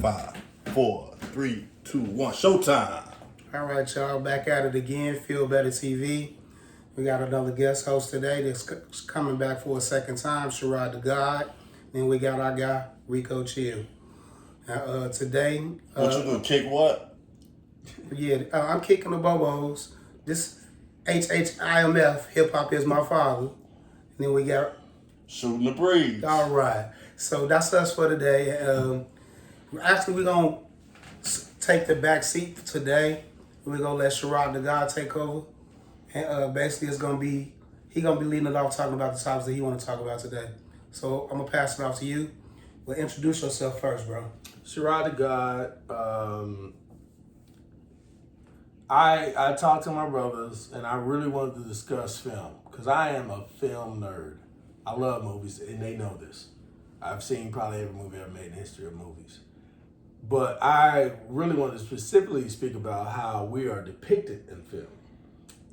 5, 4, 3, 2, 1. Showtime. All right, y'all. Back at it again. Feel Better TV. We got another guest host today that's coming back for a second time, Sherrod the God. Then we got our guy, Rico, Chilll. Today... What you doing? Kick what? Yeah, I'm kicking the bobos. This HHIMF, hip hop is my father. And then we got... Shooting the breeze. All right. So that's us for today. Actually, we're going to take the back seat today. We're going to let Sherrod the God take over. And basically, he's going to be leading it off talking about the topics that he want to talk about today. So I'm going to pass it off to you. Well, introduce yourself first, bro. Sherrod the God. I talked to my brothers, and I really wanted to discuss film because I am a film nerd. I love movies, and they know this. I've seen probably every movie I've made in the history of movies. But I really wanted to specifically speak about how we are depicted in film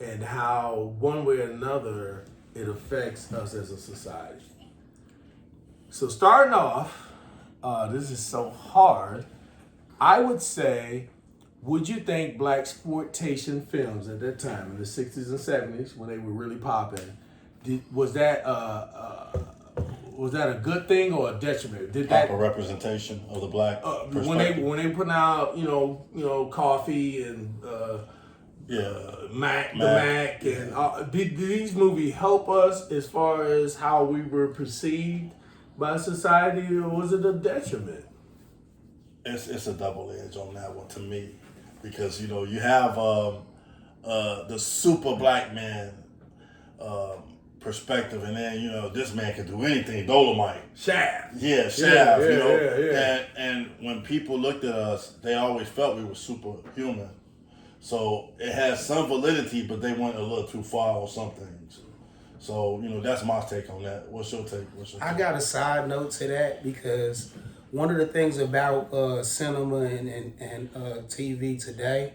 and how one way or another it affects us as a society. So starting off, this is so hard, I would say, would you think black exploitation films at that time in the 60s and 70s when they were really popping, was that a good thing or a detriment? Did that proper representation of the black when they putting out Coffee and Mac and did these movies help us as far as how we were perceived by society, or was it a detriment? It's a double edge on that one to me, because you have the super black man perspective, and then this man can do anything. Dolomite, Shaft, Shaft. Yeah. And when people looked at us, they always felt we were superhuman. So it has some validity, but they went a little too far on some things. So that's my take on that. What's your take? I got a side note to that, because one of the things about cinema and TV today,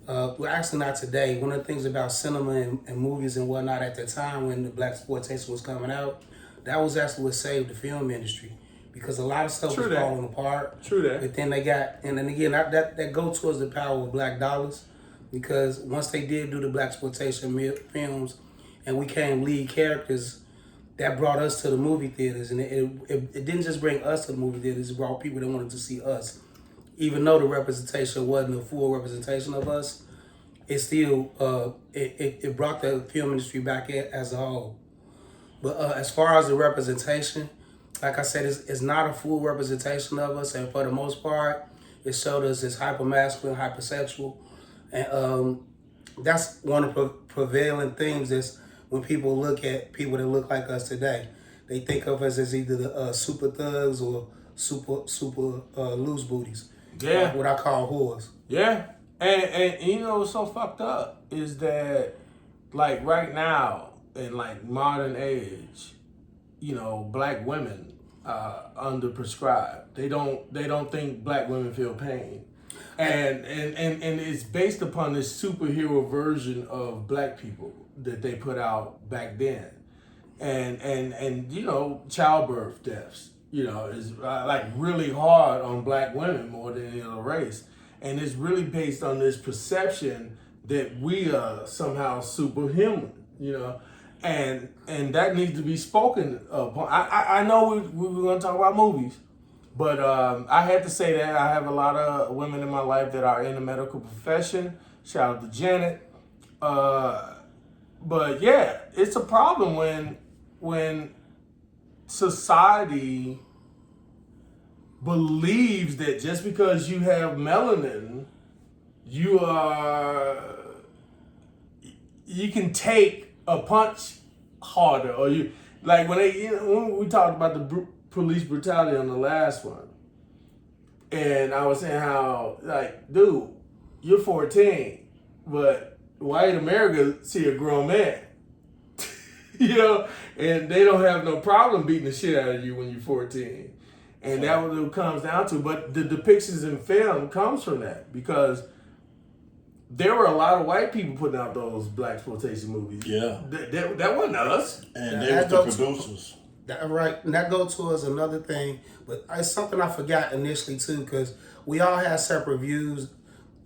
well, actually not today. One of the things about cinema and movies and whatnot at the time when the black exploitation was coming out, that was actually what saved the film industry, because a lot of stuff was falling apart. True that. But then they got, and then again, that go towards the power of black dollars, because once they did do the black exploitation films and we became lead characters, that brought us to the movie theaters, and it didn't just bring us to the movie theaters. It brought people that wanted to see us. Even though the representation wasn't a full representation of us, it still it brought the film industry back as a whole. But as far as the representation, like I said, it's not a full representation of us, and for the most part, it showed us as hyper-masculine, hypersexual, and that's one of the prevailing things is when people look at people that look like us today, they think of us as either the super thugs or super loose booties. Yeah. What I call whores. Yeah. And what's so fucked up is that, like, right now in like modern age, black women under prescribed. They don't think black women feel pain. And it's based upon this superhero version of black people that they put out back then. And childbirth deaths, is like really hard on black women more than any other race. And it's really based on this perception that we are somehow superhuman, and that needs to be spoken upon. I know we were going to talk about movies, but I had to say that I have a lot of women in my life that are in the medical profession. Shout out to Janet. But yeah, it's a problem when society believes that just because you have melanin, you can take a punch harder, or you like when we talked about the police brutality on the last one, and I was saying how, like, dude, you're 14, but white America see a grown man, and they don't have no problem beating the shit out of you when you're 14. And that's what it comes down to. But the depictions in film comes from that, because there were a lot of white people putting out those black exploitation movies. Yeah. That wasn't us. And they were the producers. That right, and that goes towards another thing, but it's something I forgot initially too, because we all have separate views.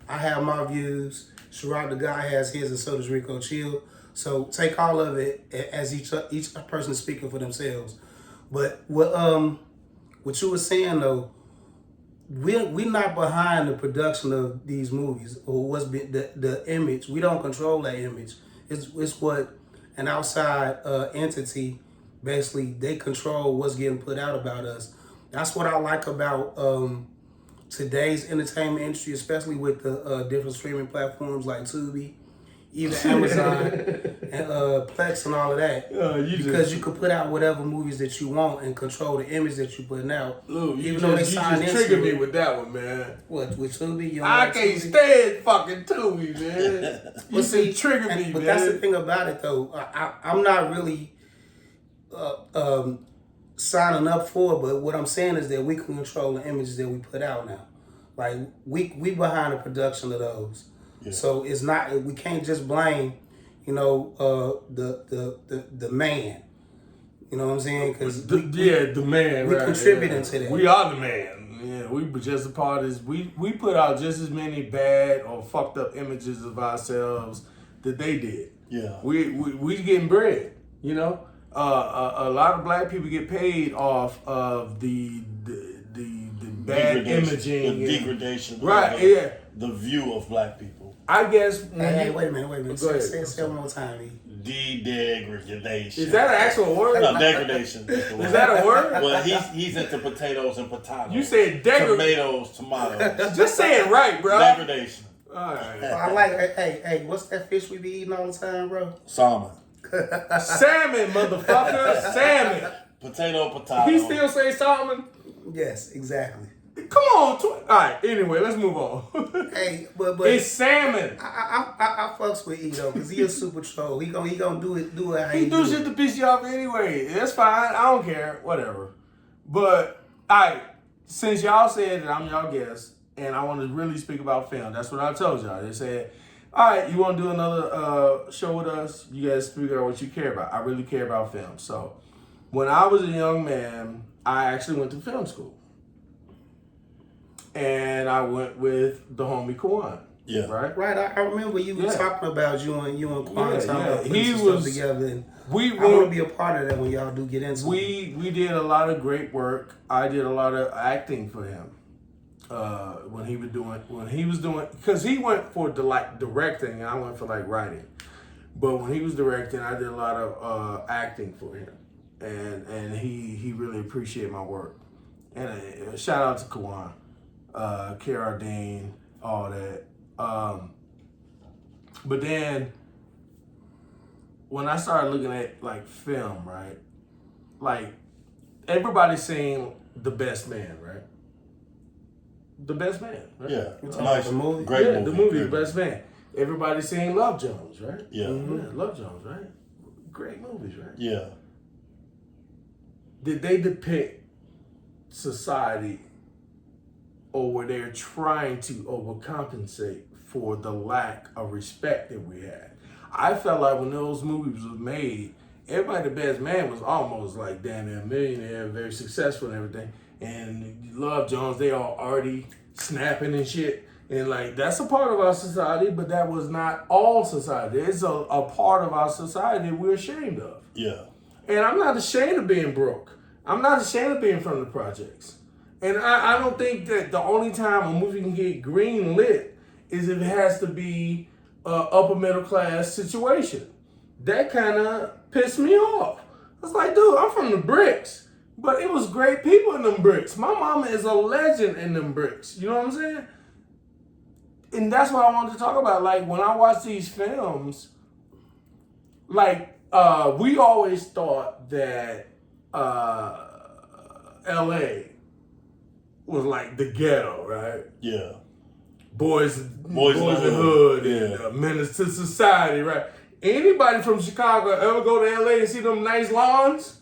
I have my views. Sherrod the guy has his, and so does Rico Chilll. So take all of it as each person speaking for themselves. But what you were saying though, we're not behind the production of these movies or what's been the image. We don't control that image. It's what an outside entity. Basically, they control what's getting put out about us. That's what I like about today's entertainment industry, especially with the different streaming platforms like Tubi, even Amazon, and Plex and all of that. Because you can put out whatever movies that you want and control the image that you're putting out. Look, you just triggered me with that one, man. What, with Tubi? I can't stand fucking Tubi, man. You see, trigger me, man. But that's the thing about it, though. I'm not really signing up for it, but what I'm saying is that we can control the images that we put out now. Like we behind the production of those. Yeah. So it's not, we can't just blame, the man. You know what I'm saying? Because the man. We right, contributing to that. We are the man. Yeah, we were just a part of this. We put out just as many bad or fucked up images of ourselves that they did. Yeah. We getting bread. A lot of black people get paid off of the bad imaging, the degradation, right? The view of black people. I guess. Hey, wait a minute. Say it one more time. Degradation. Is that an actual word? No, degradation. Is that a word? Well, he's into potatoes and potatoes. You said tomatoes. Just say it right, bro. Degradation. All right. Well, I like. Hey, what's that fish we be eating all the time, bro? Salmon. Salmon, motherfucker. Salmon. Potato. He still say salmon? Yes, exactly. Come on. All right, anyway, let's move on. Hey, but it's salmon. I fucks with Edo because he a super troll. He gonna do it how he do shit to piss you off anyway. That's fine. I don't care. Whatever. But, all right, since y'all said that I'm y'all guest and I want to really speak about film, that's what I told y'all. They said, all right, you want to do another show with us? You guys figure out what you care about. I really care about film. So when I was a young man, I actually went to film school. And I went with the homie Kwan. Yeah. Right. I remember you were talking about you and Kwan talking about putting stuff together. And I want to be a part of that when y'all do get into it. We did a lot of great work. I did a lot of acting for him. When he was doing, because he went for directing and I went for writing. But when he was directing, I did a lot of acting for him. And he really appreciated my work. And shout out to Kawan. Carradine, all that. But then when I started looking at film, right? Everybody's saying The Best Man, right? The Best Man, right? Yeah. Nice. The movie? Great movie. The movie, The Best Man. Everybody's saying Love Jones, right? Yeah. Mm-hmm. Love Jones, right? Great movies, right? Yeah. Did they depict society, or were they trying to overcompensate for the lack of respect that we had? I felt like when those movies were made, everybody, The Best Man was almost damn near a millionaire, very successful and everything. And Love Jones, they all already snapping and shit. And that's a part of our society, but that was not all society. It's a part of our society we're ashamed of. Yeah. And I'm not ashamed of being broke. I'm not ashamed of being from the projects. And I don't think that the only time a movie can get green lit is if it has to be a upper middle class situation. That kind of pissed me off. I was like, dude, I'm from the bricks. But it was great people in them bricks. My mama is a legend in them bricks. You know what I'm saying? And that's what I wanted to talk about. When I watch these films, we always thought that LA was the ghetto, right? Yeah. Boys in the hood, and menace to society, right? Anybody from Chicago ever go to LA and see them nice lawns?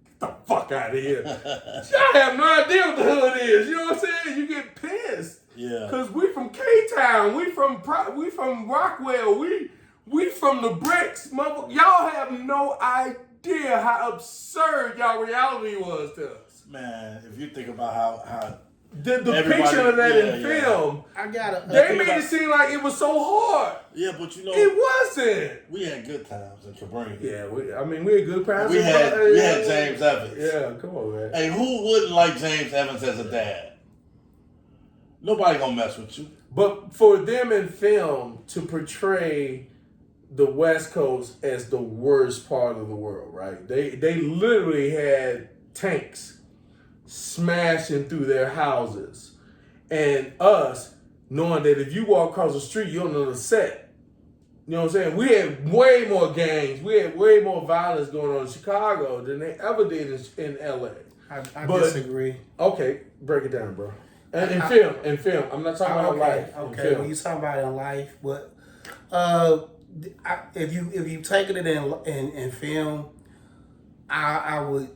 Get the fuck out of here. Y'all have no idea what the hood is. You know what I'm saying? You get pissed. Yeah. Cause we from K-Town, we from Rockwell, we from the bricks, mother. Y'all have no idea idea how absurd y'all reality was to us. Man, if you think about how The depiction of that in yeah. film, I gotta. they made it seem like it was so hard. Yeah, but you know, It wasn't. we had good times in Cabrini. Yeah, we had good times. We had James Evans. Yeah, come on, man. Hey, who wouldn't like James Evans as a dad? Nobody gonna mess with you. But for them in film to portray the West Coast as the worst part of the world, right? They literally had tanks smashing through their houses. And us knowing that if you walk across the street, you're on the set. You know what I'm saying? We had way more gangs. We had way more violence going on in Chicago than they ever did in LA. I disagree. Okay, break it down, bro. And in film. I'm not talking about life. Okay, when you talking about in life, but if you taking it in film, I would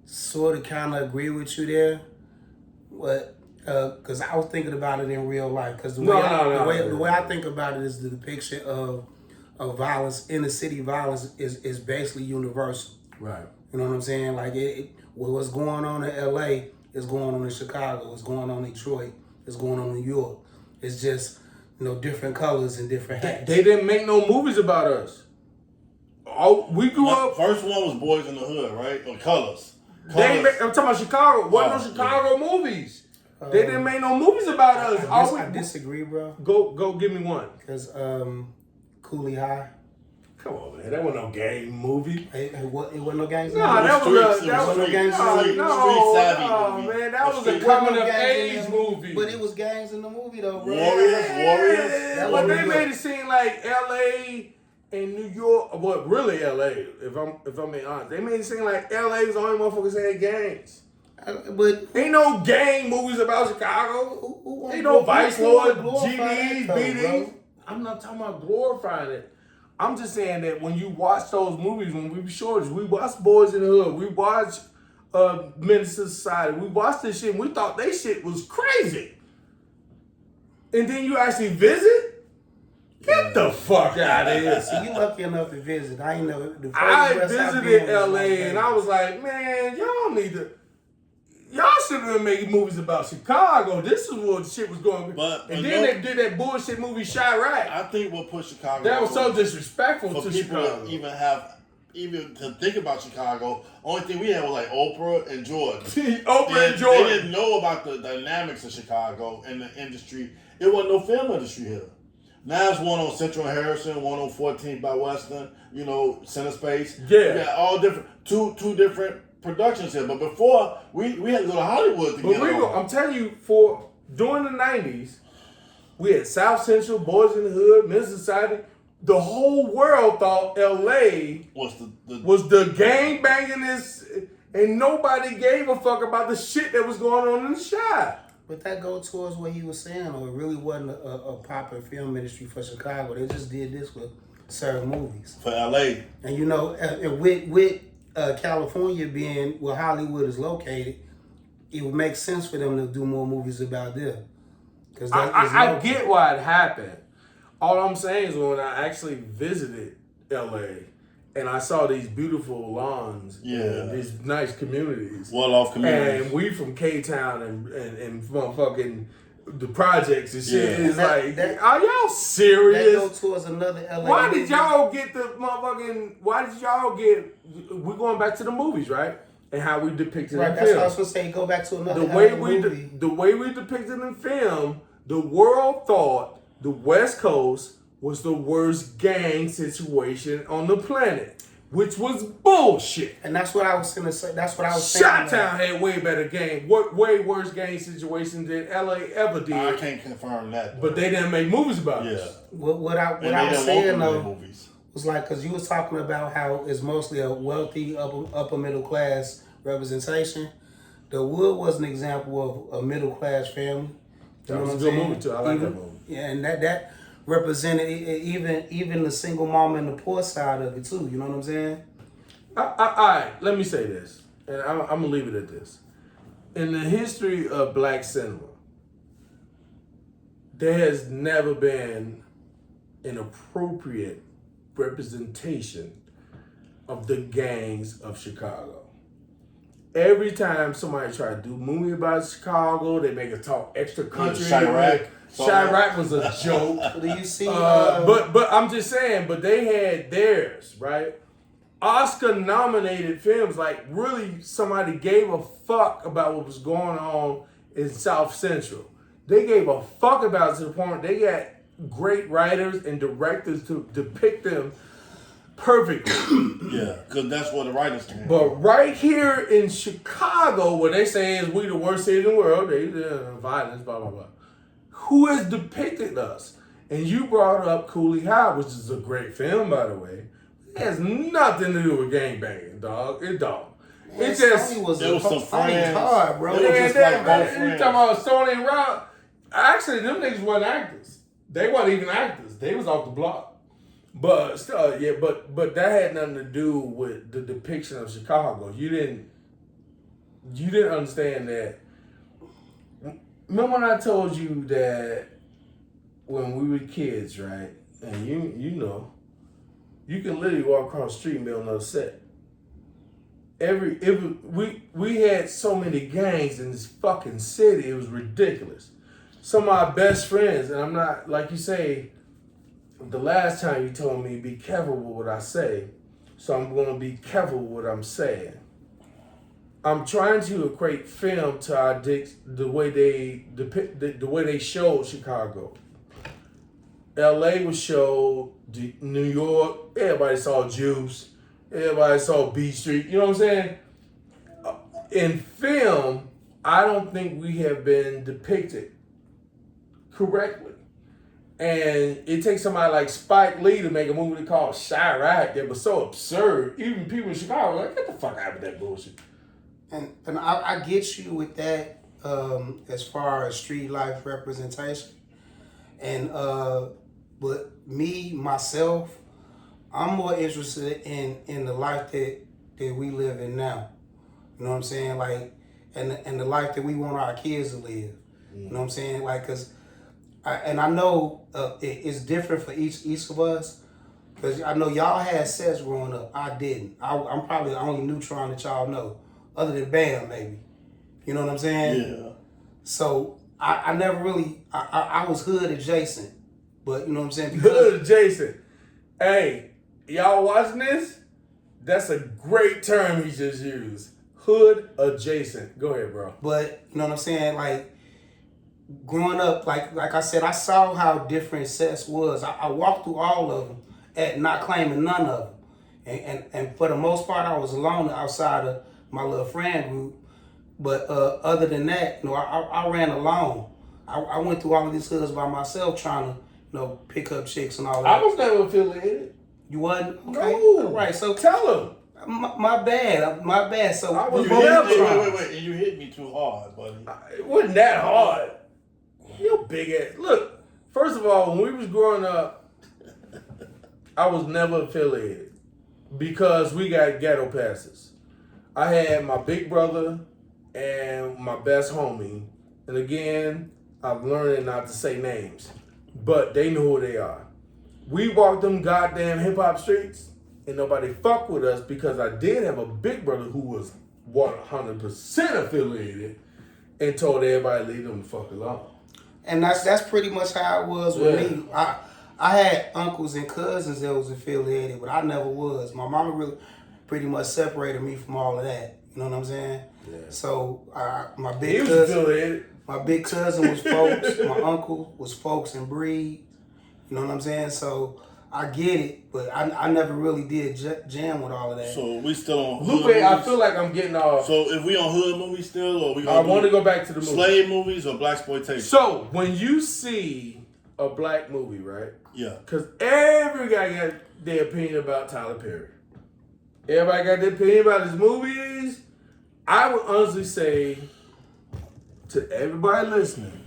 sort of kind of agree with you there, but because I was thinking about it in real life. Because the way I think about it is the depiction of violence, inner city violence is basically universal. Right. You know what I'm saying? Like what's going on in LA is going on in Chicago. It's going on in Detroit. It's going on in New York. It's just different colors and different hats. They didn't make no movies about us. Oh, we grew up. First one was Boys in the Hood, right? Or Colors. I'm talking about Chicago. Wasn't no Chicago movies. They didn't make no movies about us. I disagree, bro. Go give me one. Because Cooley High. Come on, man. That wasn't no gang movie. It wasn't no gangs. No, that was no gangs. No, man, that was a coming of age movie. But it was gangs in the movie, though, bro. Warriors. But they made it seem like L.A. and New York, but really L.A. If I'm being honest, they made it seem like L.A. was the only motherfuckers that had gangs. But ain't no gang movies about Chicago. Ain't no Vice Lord, GDs, BDs. I'm not talking about glorifying it. I'm just saying that when you watch those movies, when we were shorties, we watched Boys in the Hood, we watched Menace to Society, we watched this shit and we thought they shit was crazy. And then you actually visit? Get the fuck out of here. See, you lucky enough to visit. I ain't never. I visited LA and I was like, man, y'all should have been making movies about Chicago. This is what the shit was going on. And then they did that bullshit movie Chiraq. I think what pushed Chicago. That was so disrespectful for to people Chicago. to even to think about Chicago. Only thing we had was like Oprah and Jordan. Oprah and Jordan. They didn't know about the dynamics of Chicago and the industry. It wasn't no film industry here. Now it's one on Central and Harrison, one on 14th by Western, Center Space. Yeah. We got all different, two different productions here. But before, we had to go to Hollywood to get Rico, I'm telling you, during the 90s, we had South Central, Boys in the Hood, Men's Society. The whole world thought L.A. was the gang bangingest, and nobody gave a fuck about the shit that was going on in the Chi. But that goes towards what he was saying, or it really wasn't a popular film industry for Chicago. They just did this with certain movies. For L.A. And with California being where Hollywood is located, it would make sense for them to do more movies about them. Because I get why it happened. All I'm saying is when I actually visited LA and I saw these beautiful lawns, and these nice communities, well-off communities, and we from K-Town and motherfucking the projects and shit. It's are y'all serious? That goes towards another LA. Why did y'all get the motherfucking? We're going back to the movies, right? And how we depicted in film. That's what I was gonna say. Go back to another movie. The way we depicted in film, the world thought the West Coast was the worst gang situation on the planet, which was bullshit. And that's what I was gonna say. That's what I was saying. Chi-Town had way better gang, way worse gang situations than LA ever did. I can't confirm that, but they didn't make movies about it. What I was saying though was like, because you was talking about how it's mostly a wealthy upper middle class representation. The Wood was an example of a middle class family. That was a good movie too. I like that movie. Yeah, and that represented even the single mom and the poor side of it too. You know what I'm saying? All right, let me say this, and I'm gonna leave it at this. In the history of black cinema, there has never been an appropriate representation of the gangs of Chicago. Every time somebody try to do a movie about Chicago, they make it talk extra country. Chirac was a joke. Do you see? But I'm just saying. But they had theirs, right? Oscar nominated films, like really somebody gave a fuck about what was going on in South Central. They gave a fuck about it to the point they got great writers and directors to depict them perfectly. Yeah, because that's where the writers came. But right here in Chicago, where they say is we the worst city in the world, they violence, blah blah blah. Who has depicted us? And you brought up Cooley High, which is a great film, by the way. It has nothing to do with gangbanging, dog. It don't. Man, It just It was some friends. hard, bro. It was just like both you friends. talking about Stoney and Rob? Actually, them niggas wasn't actors. They wasn't even actors. They was off the block. But still, yeah. But that had nothing to do with the depiction of Chicago. You didn't understand that. Remember when I told you that when we were kids, right? And you know, you can literally walk across the street and be on another set. We had so many gangs in this fucking city, it was ridiculous. Some of my best friends, and I'm not, like you say, the last time you told me be careful with what I say, so I'm going to be careful with what I'm saying. I'm trying to equate film to our the way they depict the way they showed Chicago. L.A. was showed, New York, everybody saw Juice, everybody saw Beach Street, you know what I'm saying? In film, I don't think we have been depicted correctly. And it takes somebody like Spike Lee to make a movie called Chirac that was so absurd. Even people in Chicago were like, get the fuck out of that bullshit. And I get you with that as far as street life representation. And but me, myself, I'm more interested in the life that we live in now. You know what I'm saying? Like, and the life that we want our kids to live. You know what I'm saying? Like, cause I know it's different for each of us. Cause I know y'all had sex growing up. I didn't. I'm probably the only neutron that y'all know, other than Bam, maybe. You know what I'm saying? Yeah. So I never really I was hood adjacent, but you know what I'm saying? Hood adjacent. Hey, y'all watching this? That's a great term he just used. Hood adjacent. Go ahead, bro. But you know what I'm saying? Like growing up, like I said, I saw how different sex was. I walked through all of them and not claiming none of them. And for the most part, I was alone outside of my little friend group. But other than that, you know, I ran alone. I went through all of these hoods by myself trying to, you know, pick up chicks and all that. I was never affiliated. You wasn't? Okay. No. All right, so Tell him. my bad. So I was we both never- Wait. And you hit me too hard, buddy. It wasn't that hard. You big ass. Look, first of all, when we was growing up, I was never affiliated because we got ghetto passes. I had my big brother and my best homie. And again, I'm learning not to say names, but they know who they are. We walked them goddamn hip hop streets and nobody fucked with us because I did have a big brother who was 100% affiliated and told everybody to leave them the fuck alone. And that's pretty much how it was with me. I had uncles and cousins that was affiliated, but I never was. My mama really pretty much separated me from all of that. You know what I'm saying? Yeah. So my big cousin was folks. My uncle was folks and breed. You know what I'm saying? So I get it, but I never really did jam with all of that. So we still on hood Lupe, movies? I feel like I'm getting off. So if we on hood movies still, or we I want to go back to the movie. slave movies or blaxploitation? So when you see a black movie, right? Yeah. Because every guy got their opinion about Tyler Perry. Everybody got their opinion about his movies. I would honestly say to everybody listening,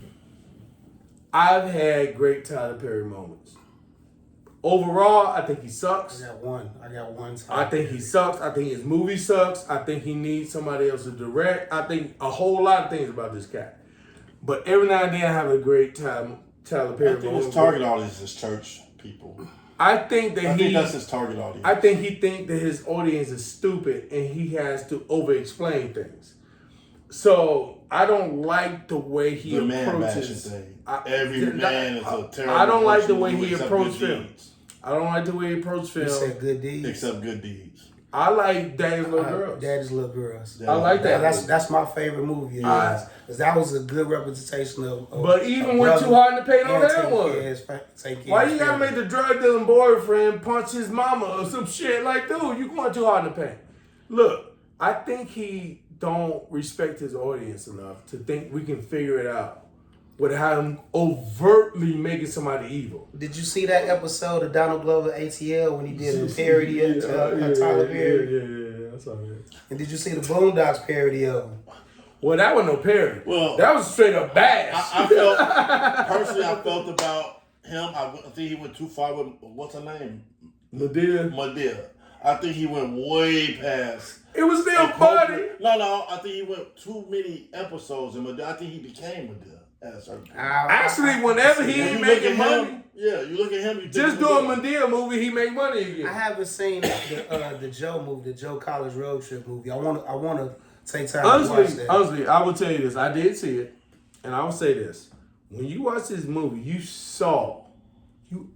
I've had great Tyler Perry moments. Overall, I think he sucks. I got one. I think he sucks. I think his movie sucks. I think he needs somebody else to direct. I think a whole lot of things about this guy. But every now and then I have a great Tyler Perry I think his target audience is church people. I think that's his target audience. I think he think that his audience is stupid and he has to over-explain things. So I don't like the way he approaches. Thing. Every man is a terrible. I don't like the way he approached film. I don't like the way he approached film. Except good deeds. Except good deeds. I like Daddy's Little Girls. Daddy's Little Girls. I like that. That's my favorite movie. Because that was a good representation of. But even went too hard to paint on that one. Why you gotta make the drug dealing boyfriend punch his mama or some shit? Like, dude, you going too hard to paint. Look, I think he don't respect his audience enough to think we can figure it out without him overtly making somebody evil. Did you see that episode of Donald Glover ATL when he did a parody of Tyler Perry? Yeah, I saw that. And did you see the Boondocks parody of him? Well, that was no parody. Well, that was straight up bash. I felt about him. I think he went too far with, what's her name? Madea. I think he went way past. It was still funny. No, I think he went too many episodes, and I think he became Madea. Actually, whenever he ain't making money, you look at him. Just doing Madea movie, he make money again. I haven't seen the Joe movie, the Joe College Road Trip movie. I want to take time to watch that. Honestly, I will tell you this. I did see it, and I will say this: when you watch this movie, you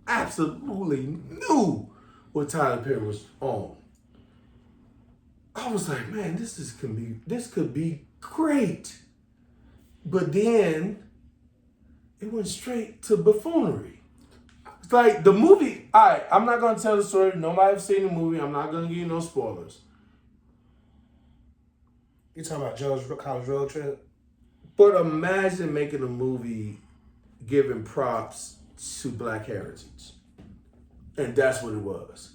absolutely knew what Tyler Perry was on. I was like, man, this could be great, but then it went straight to buffoonery. It's like the movie. All right, I'm not gonna tell the story. Nobody has seen the movie. I'm not gonna give you no spoilers. You talking about Joe's College Road Trip? But imagine making a movie giving props to Black heritage, and that's what it was.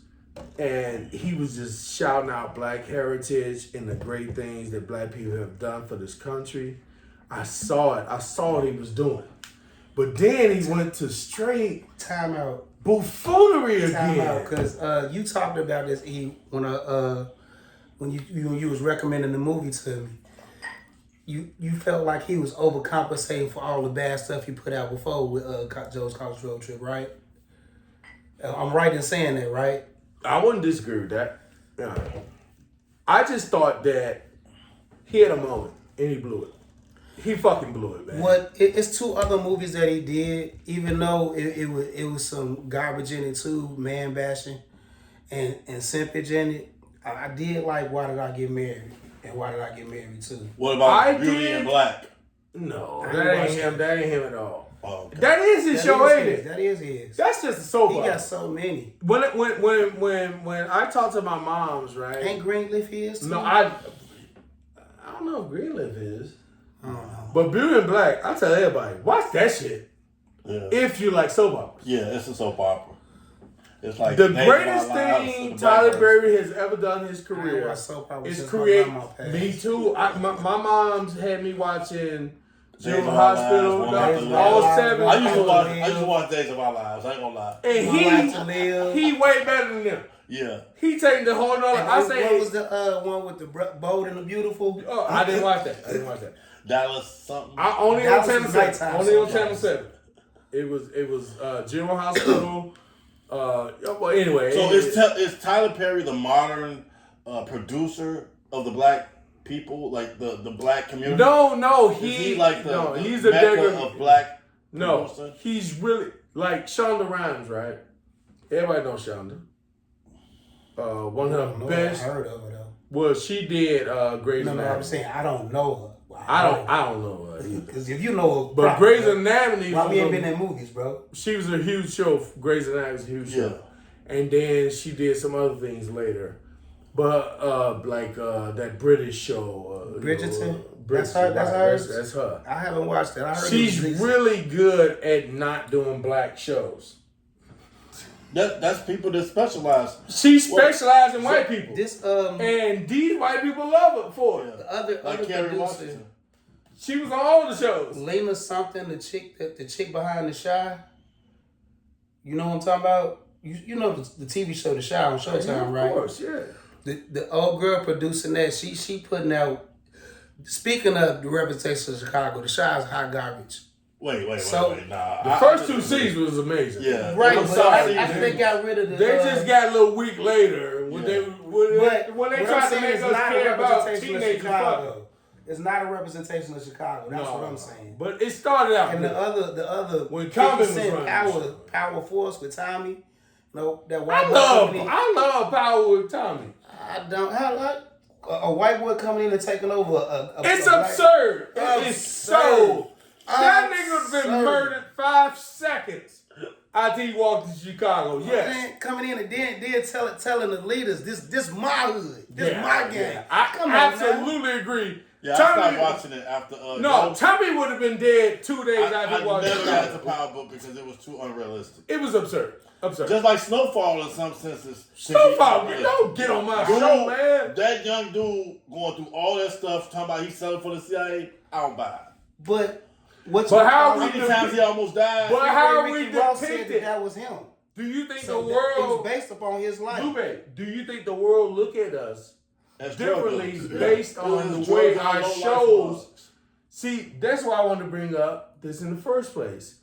And he was just shouting out Black heritage and the great things that Black people have done for this country. I saw it. I saw what he was doing. But then he went to straight timeout buffoonery again. Because you talked about this when you was recommending the movie to me. You felt like he was overcompensating for all the bad stuff he put out before with Joe's College Road Trip, right? I'm right in saying that, right? I wouldn't disagree with that. I just thought that he had a moment and he blew it. He fucking blew it, man. It's two other movies that he did, even though it was some garbage in it too, man bashing and simpage in it. I did like Why Did I Get Married and Why Did I Get Married too. What about Beauty and Black? No, that ain't him. That ain't him at all. Oh, okay. That is his show, ain't it? That is his. That's just a soap opera. He got so many. When I talk to my moms, right? Ain't Greenleaf his too? No, I don't know if Greenleaf is. But Beauty and Black, I tell everybody, watch that shit. Yeah. If you like soap operas. Yeah, it's a soap opera. It's like the greatest thing Tyler Perry has ever done in his career is create. Me too. My mom's had me watching General Hospital, all 7. I used to watch Days of Our Lives. I ain't gonna lie. And he way better than them. Yeah. He taking the whole nother. What was the one with the Bold and the Beautiful? Oh, I didn't watch that. Dallas something. Only on Channel 7. It was General Hospital. Well, anyway. So is Tyler Perry the modern producer of the black people, like the black community? No, he like he's the a mecca of black. No, producer? he's really like Shonda Rhimes, right? Everybody knows Shonda. One of her best. I heard of her though. Well, she did Grey's Anatomy. No, I'm saying I don't know her. I don't know her either. Because if you know her, but Grey's Anatomy. Why we ain't been in movies, bro? She was a huge show. Grey's Anatomy was a huge show, and then she did some other things later. But that British show, Bridgerton. That's her. That's her. I haven't watched it. I heard she's really good at not doing black shows. That's people that specialize. She specializes in white people. And these white people love her for it. The other producer, she was on all the shows. Lena something, the chick behind The Shy. You know what I'm talking about? You know the TV show The Shy on Showtime, right? Of course, yeah. The old girl producing that, she putting out. Speaking of the reputation of Chicago, The Shy is hot garbage. Wait. Nah. The first two seasons was amazing. Yeah. Right, It was but some after they seasons. got rid of the... They just got a little week later when Yeah. when they tried to make us care about teenagers. Chicago. It's not a representation of Chicago. That's what I'm saying. But it started out. And good. the other when Common was 50 running Cent Power Force with Tommy. No, that white boy coming in. I love Power with Tommy. I don't have a white boy coming in and taking over It's a absurd. It is so. That nigga would have been absurd. murdered 5 seconds after he walked to Chicago. Yes. Man, coming in and then telling the leaders, this my hood. This my gang. Yeah. I Come on, absolutely agree. Yeah, I stopped watching it after. No, Tommy would have been dead 2 days after he I walked never got into Chicago. Power Book because it was too unrealistic. It was absurd. Just like Snowfall in some senses. Snowfall, don't get on my show, man. That young dude going through all that stuff, talking about he's selling for the CIA, I don't buy it. But how How many times he almost died? But how are we Ricky Ross said depicted? that was him. Do you think So the it world, was based upon his life. Lupe, do you think the world look at us As drug differently dealers. based Yeah. on It was the way drug our dealers, low-life shows? drugs. See, that's why I wanted to bring up this in the first place.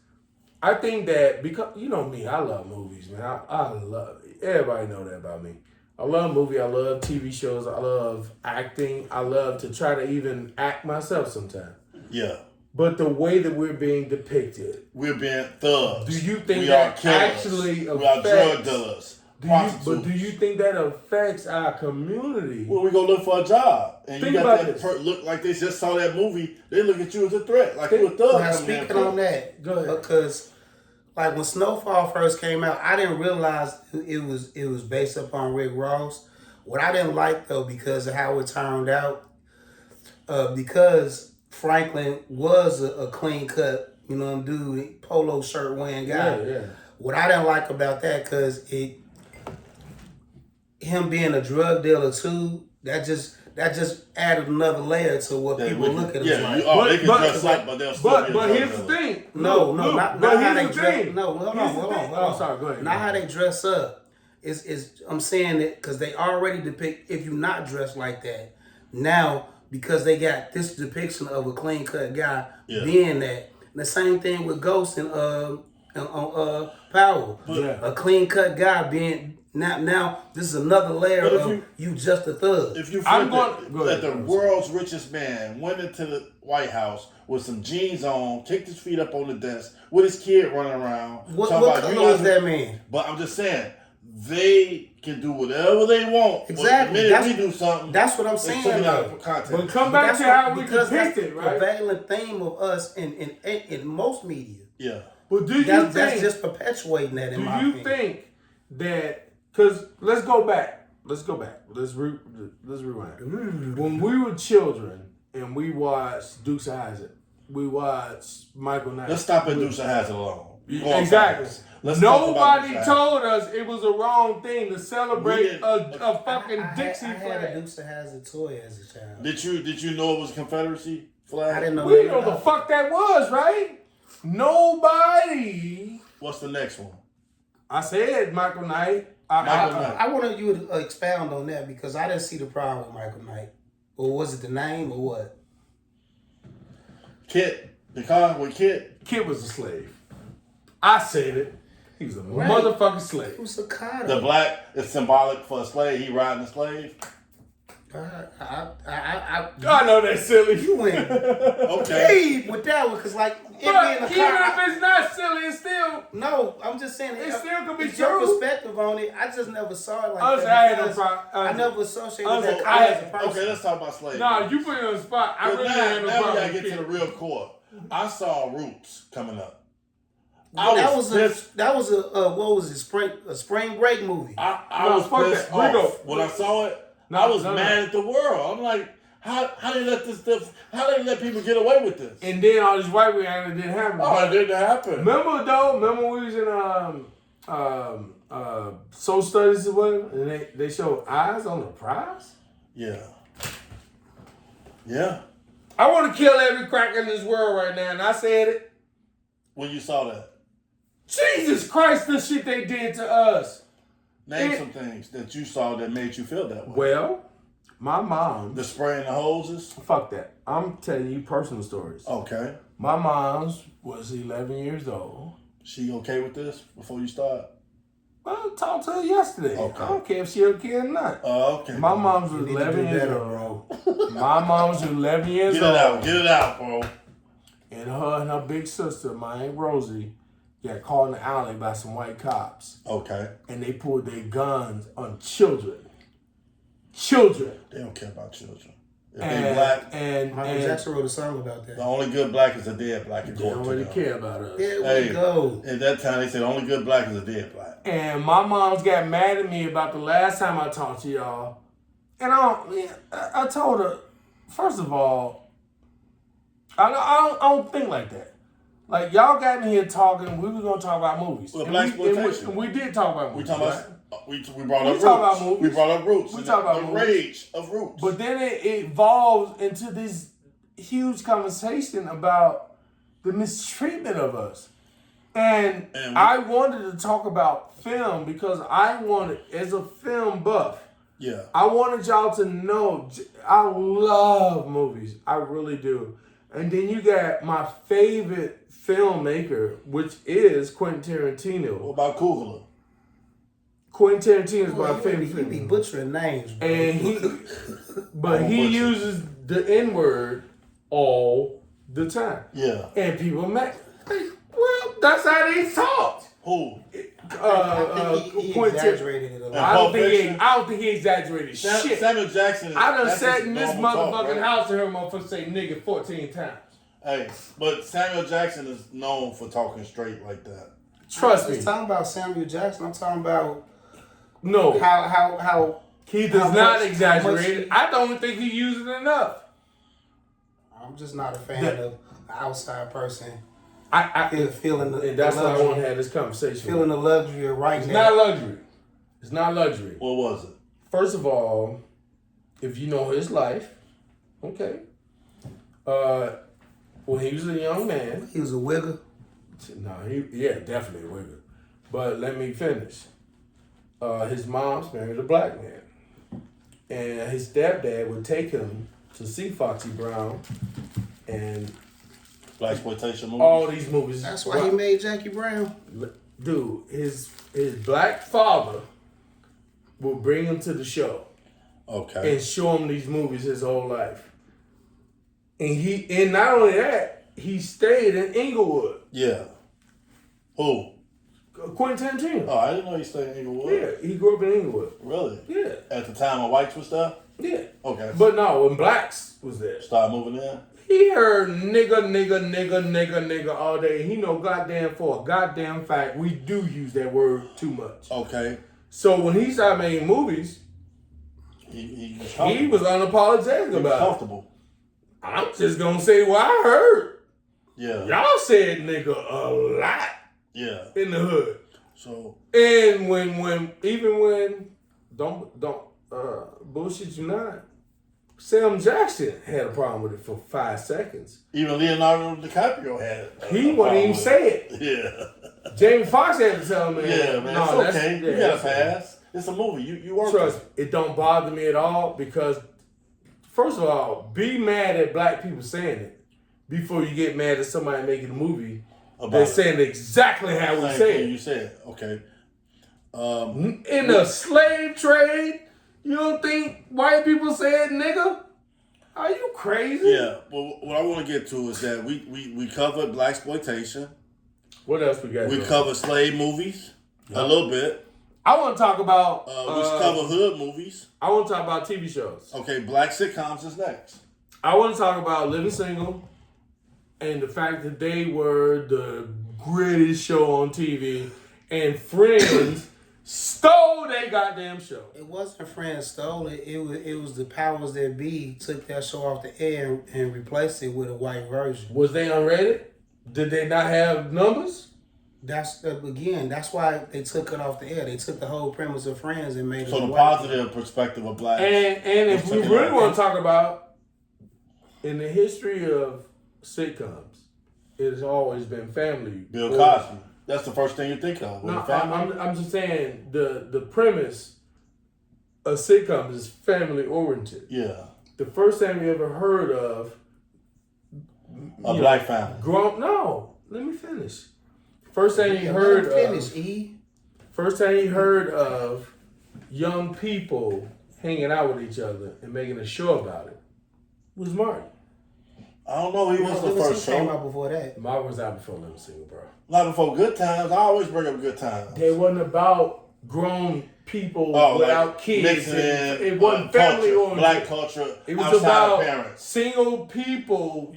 I think that because, you know me, I love movies, man. I love it. Everybody know that about me. I love movies. I love TV shows. I love acting. I love to try to even act myself sometimes. Yeah. But the way that we're being depicted, We're being thugs. do you think we that are killers. actually we are drug affects? dealers. But do you think that affects our community? Well, we go look for a job, and Think you about got this. that look like they just saw that movie. They look at you as a threat, like you a thug. Now coming in speaking for- on that, Go ahead. because like when Snowfall first came out, I didn't realize it was based upon Rick Ross. What I didn't like though, because of how it turned out, because Franklin was a clean cut, you know, dude, polo shirt wearing guy. Yeah. What I didn't like about that, because him being a drug dealer too, that just added another layer to what that people we- look at us Yeah, like. they can dress up, but they'll still be a But drug here's the dealer. thing. No, Look, not but how they here's the dress. thing. No, hold Here's the on. thing. Oh, sorry, go ahead. Not how they dress up. Is I'm saying that because they already depict if you're not dressed like that. Now, because they got this depiction of a clean cut guy being that. And the same thing with Ghost and Power. Yeah. A clean cut guy being now this is another layer But if of you just a thug. If you I'm flip going- it, go that ahead. the world's richest man went into the White House with some jeans on, kicked his feet up on the desk, with his kid running around. What talking about, color is that man? But I'm just saying, they can do whatever they want. Exactly. But the minute we do something, That's what I'm they saying. took it out though. of context. But come back That's to what- how we because that's depict it, the right? prevailing theme of us in most media. Yeah. But do you That's think? just perpetuating that in my Do you opinion. think that? Because let's go back. Let's rewind. When we were children and we watched Dukes of Hazzard, we watched Michael Knight. Let's stop at Deuce Hazard alone. Exactly. Let's talk about Nobody Dukes of told us it was a wrong thing to celebrate a fucking Dixie I had a flag. Dukes of Hazzard toy as a child. Did you know it was a Confederacy flag? I didn't know. We didn't know the fuck that was, right? Nobody. What's the next one? I said Michael Knight. Michael Knight. I wanted you to expound on that because I didn't see the problem with Michael Knight. Or was it the name or what? Kit. The car with Kit. Kid was a slave. I said it. He was a Right. motherfucking It slave. was a card. The black is symbolic for a slave. He riding a slave. I know that's silly. You went Okay. deep with that one because like it being But a even car. if it's not silly, it's still. No, I'm just saying It still could be it's your true. perspective on it. I just never saw it like Honestly, that. I had no because problem. I never associated Honestly, that car as a person. Okay, let's talk about slavery. Nah, you put it on the spot. I But really now, had no now we problem. gotta get with to the Kid. real core. I saw Roots coming up. That was a what was it? A spring break movie. I No, was fuck pissed that. Rico. off when I saw it. No, I was no, mad no. at the world. I'm like, how they let this stuff? How they let people get away with this? And then all this white reality didn't happen. Oh, it didn't happen. Remember when we was in Soul Studies or whatever, and they showed eyes on the prize? Yeah. Yeah. I want to kill every cracker in this world right now, and I said it. When you saw that, Jesus Christ, the shit they did to us. name some things that you saw that made you feel that way. Well, My mom. The spraying the hoses? Fuck that. I'm telling you personal stories. Okay. My mom's was 11 years old. She okay with this before you start? Well, I talked to her yesterday. Okay. I don't care if she okay or not. Okay. My mom's was 11 years old. My mom's was 11 years old. Get it out, bro. And her and her big sister, my Aunt Rosie, got caught in the alley by some white cops. Okay. And they pulled their guns on children. Children. They don't care about children. If they black, Michael Jackson wrote a song about that. the only good black is a dead black. They don't really care about us. There we go. At that time, they said the only good black is a dead black. And my mom's got mad at me about the last time I talked to y'all. And I told her, first of all, I don't think like that. Like, y'all got me here talking, we were going to talk about movies. Well, blaxploitation. We did talk about movies. We talking about. We brought up roots. talk about movies. We brought up roots. We talk about the movies. rage of roots. But then it evolves into this huge conversation about the mistreatment of us. And I wanted to talk about film because I wanted, as a film buff, I wanted y'all to know I love movies. I really do. And then you got my favorite filmmaker, which is Quentin Tarantino. What about Kugler? Quentin Tarantino is my favorite film. He be butchering names, bro. And he uses the N-word all the time. Yeah. And people mad. Well, that's how they talk. Who? He exaggerated it a lot. I don't think he exaggerated shit. Samuel Jackson. I done sat in this motherfucking house and heard motherfuckers say nigga 14 times. Hey, but Samuel Jackson is known for talking straight like that. Trust me. I'm talking about Samuel Jackson. I'm talking about how he does not exaggerate it. I don't think he uses it enough. I'm just not a fan of an outside person. I feeling the and that's luxury, why I want to have this conversation. Feeling the luxury of right now. It's not luxury. It's not luxury. What was it? First of all, if you know his life, okay. When he was a young man, he was a wigger. No, definitely a wigger. But let me finish. His mom's married a black man, and his stepdad would take him to see Foxy Brown and blaxploitation movies. All these movies. That's why he made Jackie Brown. Dude, his black father will bring him to the show. Okay. And show him these movies his whole life. And not only that, he stayed in Inglewood. Yeah. Who? Quentin Tarantino. Oh, I didn't know he stayed in Inglewood. Yeah, he grew up in Inglewood. Really? Yeah. At the time when whites was there? Yeah. Okay. But no, when blacks was there. Started moving in? He heard nigga all day. He know goddamn for a goddamn fact we do use that word too much. Okay. So when he started making movies, he was unapologetic about it. Comfortable. I'm just gonna say what I heard. Yeah. Y'all said nigga a lot. Yeah. In the hood. So. And when don't bullshit you not. Sam Jackson had a problem with it for 5 seconds. Even Leonardo DiCaprio had it. He wouldn't even say it. Yeah. Jamie Foxx had to tell him, man. Yeah, man. No, it's okay. You got to pass. It's a movie. You work. Trust me, it don't bother me at all because, first of all, be mad at black people saying it before you get mad at somebody making a movie that's saying exactly how we say it. You said, okay. In the slave trade, you don't think white people said nigga? Are you crazy? Yeah, well, what I want to get to is that we covered blaxploitation. What else we got? We covered slave movies a little bit. I want to talk about. We covered hood movies. I want to talk about TV shows. Okay, black sitcoms is next. I want to talk about Living Single and the fact that they were the greatest show on TV, and Friends stole their goddamn show. It wasn't Friends stole it. It was the powers that be took that show off the air and replaced it with a white version. Was they unrated? Did they not have numbers? That's why they took it off the air. They took the whole premise of Friends and made it. So the positive perspective of black. And if we really want to talk about in the history of sitcoms, it has always been family. Bill Cosby. That's the first thing you think of. No, I'm just saying the premise a sitcom is family oriented. Yeah. The first time you ever heard of A black family. No, let me finish. First time you heard First time you heard of young people hanging out with each other and making a show about it was Martin. I don't know. He was the first came show. out before that. Martin was out before Living Single, bro. Not before Good Times. I always bring up Good Times. They wasn't about grown people without like kids. It wasn't culture, family oriented. black culture. It was outside about of parents. single people,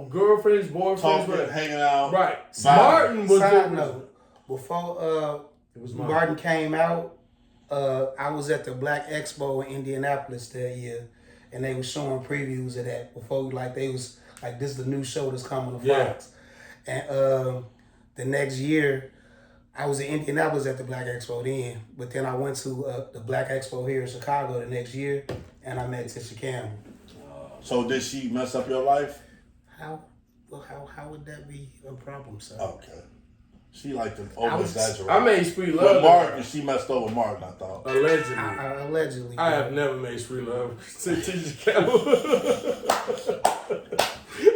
girlfriends, boyfriends, Talking, whatever. hanging out. Right. Vibing. Martin was Side note, before it was Martin came out, I was at the Black Expo in Indianapolis that year, and they were showing previews of that before, they was like, this is the new show that's coming to Fox. And the next year, I was in Indianapolis at the Black Expo then, but then I went to the Black Expo here in Chicago the next year, and I met Tisha Campbell. So did she mess up your life? How would that be a problem, sir? Okay. She liked to over-exaggerate. I made Sweet Love. But Martin, she messed over Martin, I thought. Allegedly. Allegedly. I have never made Sweet Love to Tisha Campbell.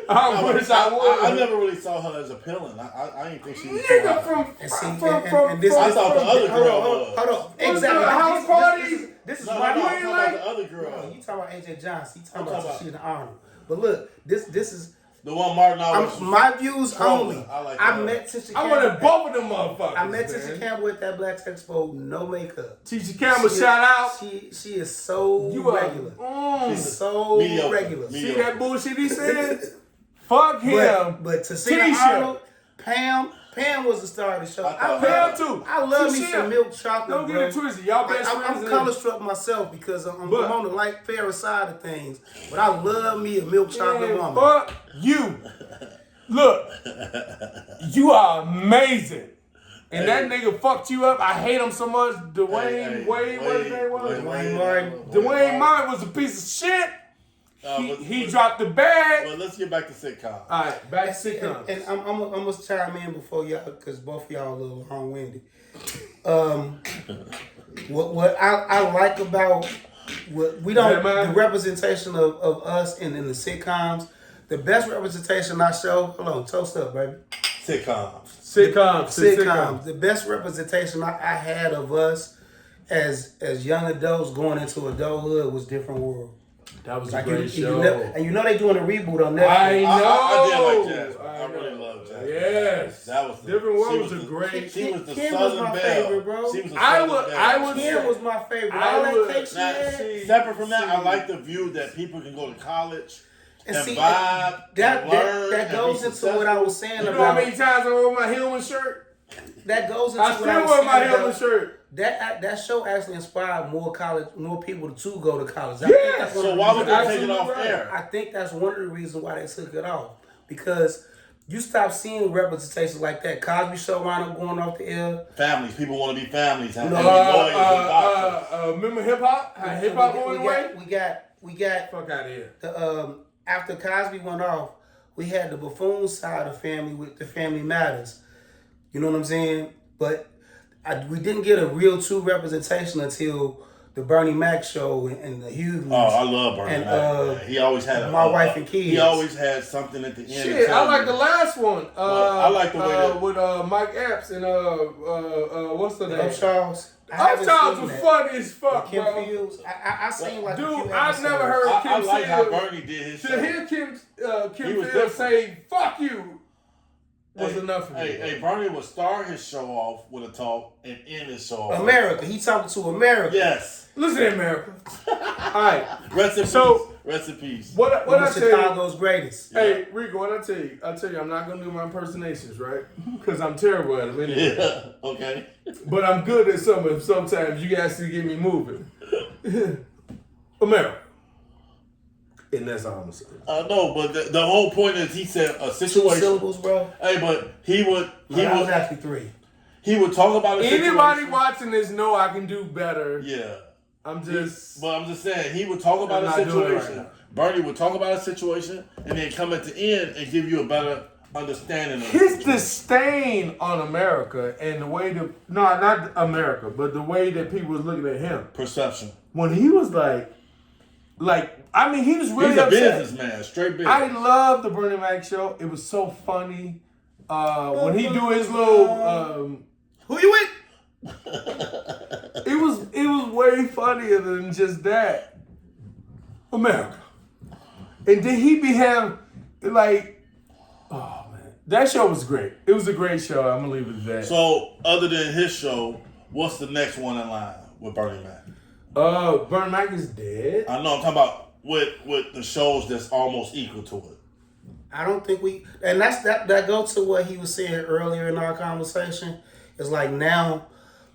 I wish I would. I never really saw her as appealing. I didn't think she was Nigga from this, I thought the other girl was. Hold on. Exactly. The house parties. This is No, why I'm you talking about the other girl. No, you talking about AJ Johnson. You talking I'm about talking Sheena Arnold. But look, this is The one Martin always my views trolling. only. I like I that. met Tisha I Campbell. wanted both of them motherfuckers. I met Tisha Campbell at that Black Expo, no makeup. Tisha Campbell, shout out. She is so You regular. are. She's so mediocre. regular. See that bullshit he said? Fuck him. But to see Tisha. Arnold, Pam was the star of the show. Pam too. I love me Tisha. some milk chocolate. Don't get bro. it twisted. Y'all best friends. I'm in color it. struck myself because I'm on the light fairer side of things. But I love me a milk chocolate Man, woman. fuck you. Look, you are amazing. And that nigga fucked you up. I hate him so much. Dwayne Wade, what his name was? Dwayne Martin. Dwayne Martin was a piece of shit. He dropped the bag. Well, let's get back to sitcom. All right, back to sitcoms. And I'm gonna chime in before y'all, because both of y'all a little long-winded. What I like about the representation of us in the sitcoms, the best representation I show. Hold on, toast up, baby. Sitcoms. The best representation I had of us as young adults going into adulthood was Different World. That was a great show. They doing a reboot on Netflix. I know. I did like Jasmine. I really love Jasmine. Yes. That was Different World was a great. She was the Kim Southern was my Belle. favorite, bro. She was the I Southern would- Belle. I would- Kim was my favorite. I All would- that cake she Now, had. separate from that, I like the view that people can go to college and see, vibe, that and learn, that and goes be into what I was saying You know how about. many times I wore my Hillman shirt? That goes into I what still I was wear saying my Hillman about. shirt. That show actually inspired more people to go to college. I Yeah. think that's one So of the why would reasons- they take it off Absolutely air? I think that's one of the reasons why they took it off, because you stop seeing representations like that. Cosby Show wound up going off the air. Families. People want to be families. And No. be lawyers and doctors. Remember hip hop? How hip hop going away? We got Fuck out of here. the after Cosby went off, we had the buffoon side of family with the Family Matters. You know what I'm saying? But we didn't get a real true representation until the Bernie Mac show and the Hughes. Oh, I love Bernie And, Mac. He always had My Wife and Kids. He always had something at the end. Shit, to I tell like you. the last one. I like the way that with Mike Epps and what's the name? Upshaws. Upshaws was funny as fuck, Kim bro. Fields. I seen like a Dude, few I've never heard I Kim like how Fields. Bernie did his To show. hear Kim He was Fields different. say "fuck you" was Hey, enough for me. Hey, Bernie would start his show off with a talk and end his show off. America. He talking to America. Yes. Listen, America. All right, Rest in So- peace. Rest in peace. what I tell you? Chicago's greatest. Hey, Rico, what I tell you? I'm not gonna do my impersonations, right? Because I'm terrible at them anyway. Yeah. Okay. But I'm good at some of them. Sometimes you guys see get me moving. America. And that's all I'm gonna say. No, but the whole point is he said a 2 situation. syllables, bro. Hey, but he would That was actually 3. he would talk about a situation. Anybody watching this know I can do better. Yeah. I'm just. But I'm just saying, he would talk about I'm a not doing it right situation. now. Bernie would talk about a situation and then come at the end and give you a better understanding of his it. disdain on America and the way that not America, but the way that people was looking at him. Perception. When he was like I mean, he was really He's a upset. businessman, straight business. I love the Bernie Mac show. It was so funny. When he do his little Who you with? it was way funnier than just that. America. And then he be having like, oh man. That show was great. It was a great show. I'm gonna leave it at that. So other than his show, what's the next one in line with Bernie Mac? Bernie Mac is dead. I know I'm talking about with the shows that's almost equal to it. I don't think and that goes to what he was saying earlier in our conversation. It's like now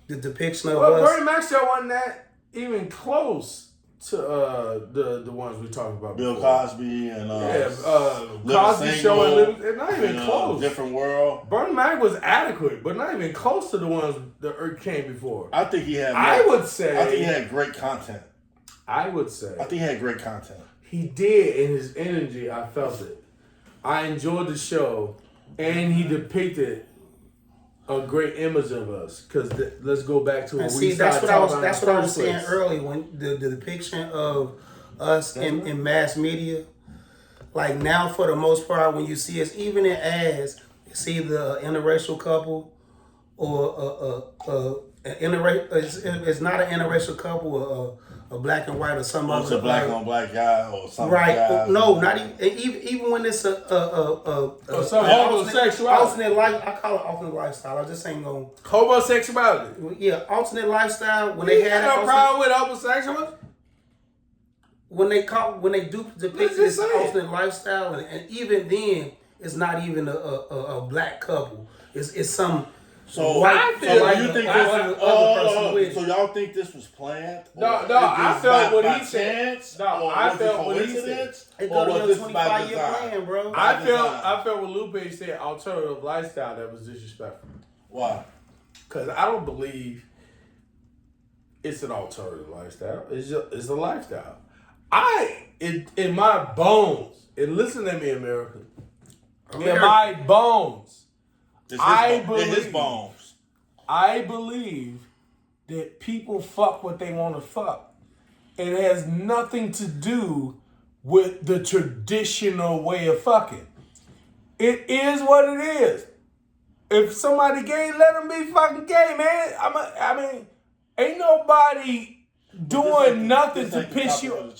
the depiction of us. Bernie Mac show wasn't that even close to the ones we talked about Bill before. Cosby and Cosby show and not even close. Different World. Bernie Mac was adequate, but not even close to the ones that came before. I think he had. I think he had great content. I would say. I think he had great content. He did, in his energy, I felt it. I enjoyed the show, and he depicted a great image of us. Because let's go back to what we that's started what talking about. that's what I was saying earlier when the depiction of us in mass media. Like now, for the most part, when you see us, even in ads, it's either an interracial couple or it's not an interracial couple. A black and white or somebody. It's a black on black guy or something. Right? No, not even when it's a homosexuality. Alternate life. I call it alternate lifestyle. I just ain't gonna homosexuality. Yeah, alternate lifestyle. When they they had no problem with homosexuals. When they do depict this alternate lifestyle, and even then, it's not even a black couple. It's some. So white, you think this? So y'all think this was planned? No. I felt what he said. No, I felt what he said. It go to your 25-year plan, bro. I felt what Lupe said. Alternative lifestyle that was disrespectful. Why? Because I don't believe it's an alternative lifestyle. It's a lifestyle. In my bones, and listen to me, America. In my bones. I believe that people fuck what they want to fuck. It has nothing to do with the traditional way of fucking. It is what it is. If somebody gay, let them be fucking gay, man. I mean, ain't nobody doing nothing to piss you off.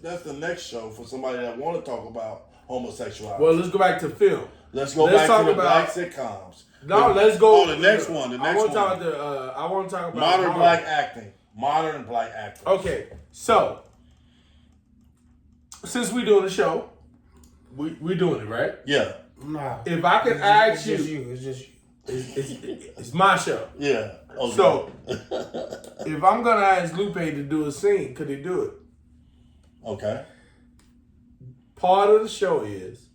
That's the next show for somebody that want to talk about homosexuality. Well, let's go back to film. Let's go back to the black sitcoms. No, let's go. The next one. I want to talk about modern black acting. Modern black actors. Okay, so since we doing the show, we doing it, right? Yeah. Nah. If I could ask you, it's just you. It's my show. Yeah. Okay. So if I'm gonna ask Lupe to do a scene, could he do it? Okay. Part of the show is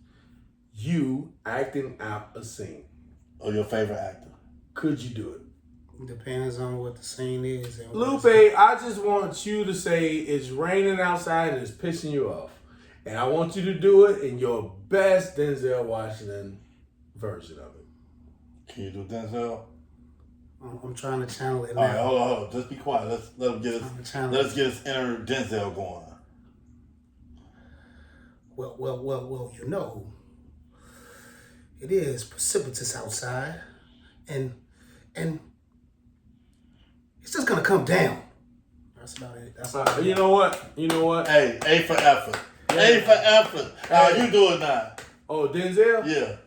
you acting out a scene. Or your favorite actor. Could you do it? Depends on what the scene is. Lupe, I just want you to say it's raining outside and it's pissing you off. And I want you to do it in your best Denzel Washington version of it. Can you do Denzel? I'm trying to channel it now. All right, hold on. Just be quiet. Let's get his inner Denzel going. Well, you know, it is precipitous outside, and it's just gonna come down. That's about it. That's about it. You know what? Hey, A for effort. Yeah. A for effort. How you doing now? Oh, Denzel? Yeah.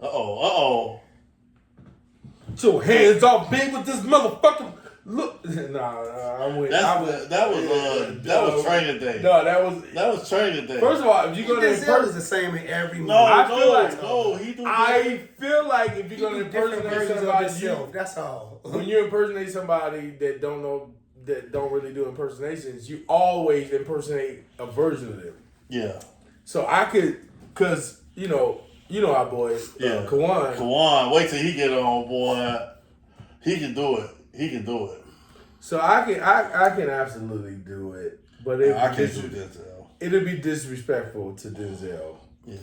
Uh-oh. Get your hands off me with this motherfucking look. I'm with. That was training day. No, that was training day. First of all, if you go to Denzel is the same in every movie. I feel like if you're gonna impersonate somebody, that's all. When you impersonate somebody that don't really do impersonations, you always impersonate a version of them. Yeah. So I could, cause you know our boy, Kwan. Kwan, wait till he get on, boy. He can do it. So I can absolutely do it, but I can't do Denzel. It'll be disrespectful to Denzel.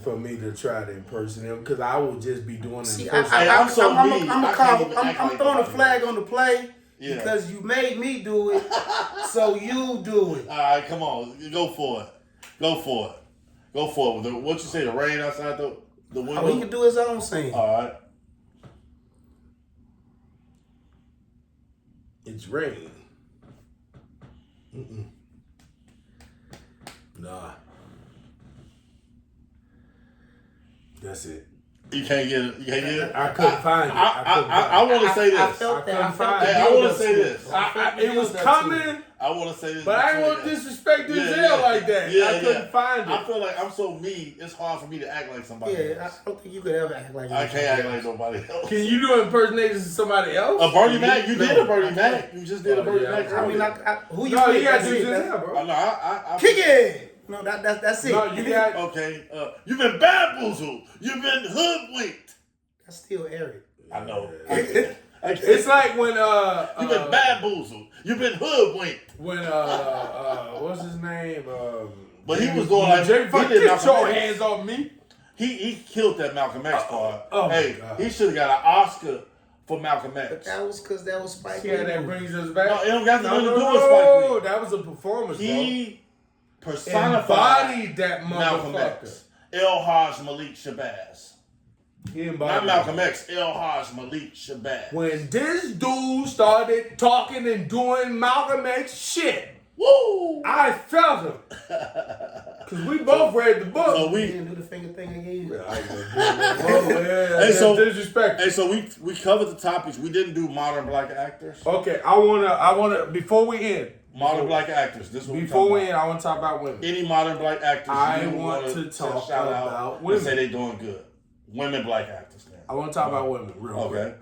for me to try to impersonate him because I would just be doing See, it. I'm I'm throwing a flag on the play Yeah. because you made me do it, so you do it. All right, come on, go for it. Go for it. What you say? The rain outside the window. Oh, he can do his own scene. All right. It's raining. Nah. That's it. You can't get it. You can't get it. I couldn't find it. I want to say this. I felt that. I felt Hey, I want to say this. It was coming, I want to say this. but I didn't want to disrespect Denzel like that. I couldn't find it. I feel like I'm so me. It's hard for me to act like somebody Yeah, else. I don't think you could ever act like I can't act like nobody else. Can you do impersonations of somebody else? A Bernie Mac? You did a Bernie I Mac. You just did a Bernie Mac. I mean, who you No, with? you got to That's do it. Denzel, bro. No, I Kickin. No, that's it. No, you got. Okay, you've been bamboozled. You've been hoodwinked. That's still Eric. I know. It's like when You've been bamboozled. You've been hoodwinked. when what's his name? But he was going like Jamie he Foxx, did get Malcolm your X. hands off me. He killed that Malcolm X part. oh my Hey, God. he should have got an Oscar for Malcolm But X. that was because that was Spike See how Lee. that brings us back? No, it don't got nothing to do with no, Spike Lee. that was a performance, He bro. personified Embodied that Malcolm motherfucker. X. El Haj Malik Shabazz. He embodied Not Malcolm X. El Haj Malik Shabazz. When this dude started talking and doing Malcolm X shit, Woo! I felt him. Because we both read the book. So You we. didn't do the finger thing again. Hey, so- disrespect. Hey, so we covered the topics. We didn't do modern black actors. Okay, I wanna before we end. Modern black actors. This is what Before we we end, I want to talk about women. any modern black actors. I you want wanna to talk shout about out women. and say they doing good. Women black actors. Now. I want to talk about women real quick. Okay.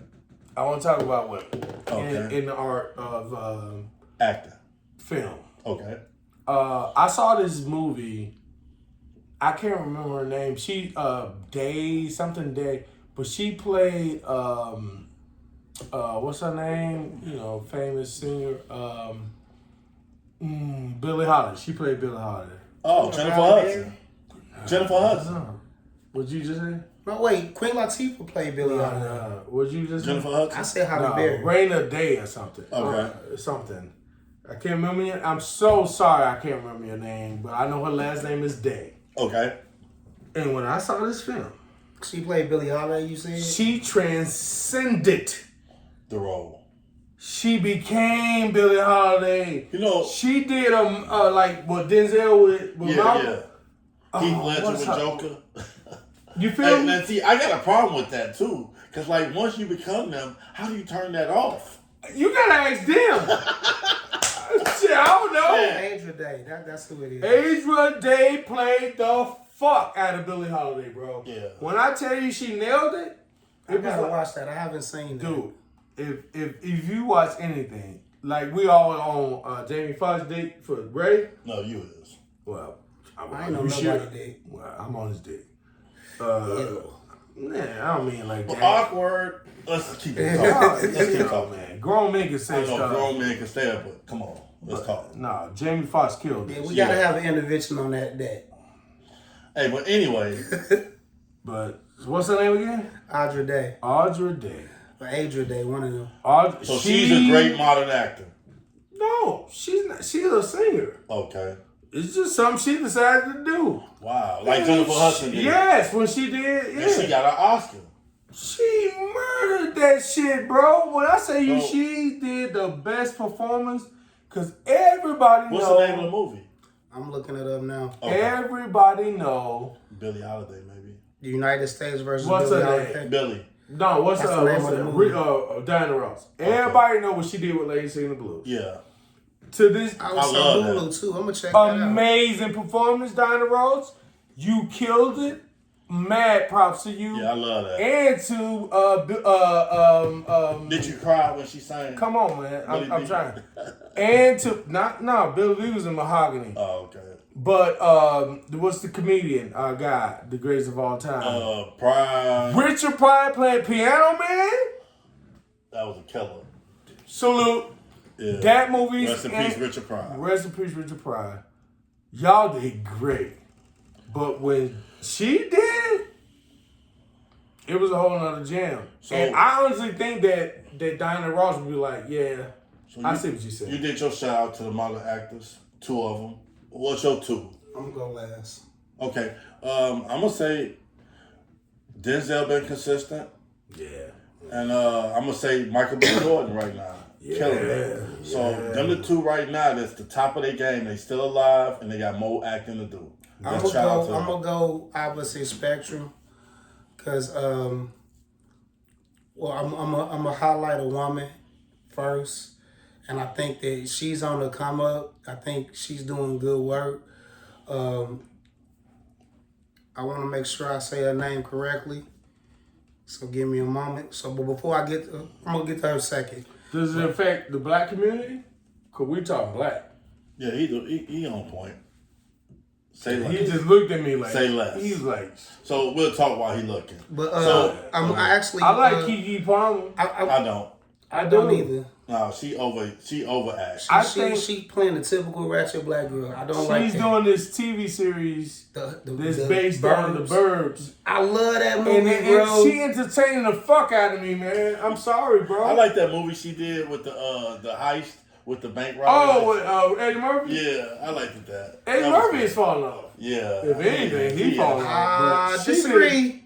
I want to talk about women Okay. in the art of Actor. film. Okay. I saw this movie. I can't remember her name. She Day, but she played what's her name? You know, famous singer Billie Holiday. She played Billie Holiday. Oh, Jennifer Hudson. Jennifer Hudson. What'd you just say? No, wait. Queen Latifah played Billie Holiday. What'd you just say? Jennifer Hudson. I said Halle No, Berry. Raina Day or something. Okay. Something. I can't remember your. I'm so sorry I can't remember your name, but I know her last name is Day. Okay. And when I saw this film, She played Billie Holiday, you said? she transcended. The role. She became Billie Holiday. You know. She did like what Denzel with Malcolm. Yeah. Heath Ledger what's with her- Joker. You feel Hey, me? man, see, I got a problem with that too. Cause like once you become them, how do you turn that off? You gotta ask them. Shit, I don't know. Yeah. Adria Day. That's who it is. Adria Day played the fuck out of Billie Holiday, bro. Yeah. When I tell you she nailed it, I gotta watch that. I haven't seen that. dude. If you watch anything, like we all on Jamie Foxx dick for Ray. No, you is. Well, I ain't know you nobody sure? did. Well, I'm on his dick. Ew. Nah, I don't mean like But that. awkward. Let's keep it Oh, talking. Let's keep you know, talking. man. Grown men can I say know stuff. grown men can stay up, but come on, let's talk. Nah, Jamie Foxx killed Yeah, this. we gotta have an intervention on that. Hey, but anyway, But what's her name again? Adria Day. Audra Day. Or Adria Day, one of them. so she's a great modern actor. No, she's not. She's a singer. Okay. It's just something she decided to do. Wow. Like Jennifer Hudson did. Yes, when she did, yeah. And she got an Oscar. She murdered that shit, bro. When I say you, So- she did the best performance, because everybody What's know. the name of the movie? I'm looking it up now. Okay. Everybody know. Billie Holiday, maybe. The United States versus What's Billie her Holiday. name? Billy. No, what's That's the name what's of the her movie. Diana Ross. Everybody know what she did with Lady Singing the Blues. Yeah. To this I was love on that. Hulu too. I'm gonna check that out. amazing performance, Diana Ross. You killed it. Mad props to you. Yeah, I love that. And to Did you cry when she sang? come on, man. Billy I'm B? trying. And to Billy B was in Mahogany. Oh, okay. But what's the comedian guy, the greatest of all time? Prime. Richard Pryor playing piano, man. That was a killer. Salute. Yeah. That movie. Rest in peace, Richard Pryor. Rest in peace, Richard Pryor. Y'all did great. But when she did, it was a whole nother jam. So- and I honestly think that Diana Ross would be like, yeah, So I see what you said. You did your shout out to the model actors, 2 of them. What's your 2? I'm gonna go last. Okay, I'm gonna say Denzel been consistent, Yeah. and I'm gonna say Michael B. Jordan right now, killing it. So them the 2 right now. That's the top of their game. They still alive, and they got more acting to do. I'm Just shout out to gonna them. go opposite spectrum, cause I'm gonna highlight a woman first, and I think that she's on the come up. I think she's doing good work. I want to make sure I say her name correctly, so give me a moment. So, but before I get, I'm gonna get to her second. Does it affect the black community? Cause we talk black. Yeah, he on point. Say less. He just looked at me like, Say less. He's like, So we'll talk while he looking. But So, I actually I like Kiki Palmer. I don't. I don't either. No, she overacts. I She think playing the typical ratchet black girl. I don't like she's that. doing this TV series that's based on the Burbs. I love that And, movie, and bro. she entertaining the fuck out of me, man. I'm sorry, bro. I like that movie she did with the heist with the bank robbery. Oh, with Eddie Murphy? Yeah, I liked that. Eddie That was Murphy good. is falling off. Yeah. If anything, he falling off. I But she disagree.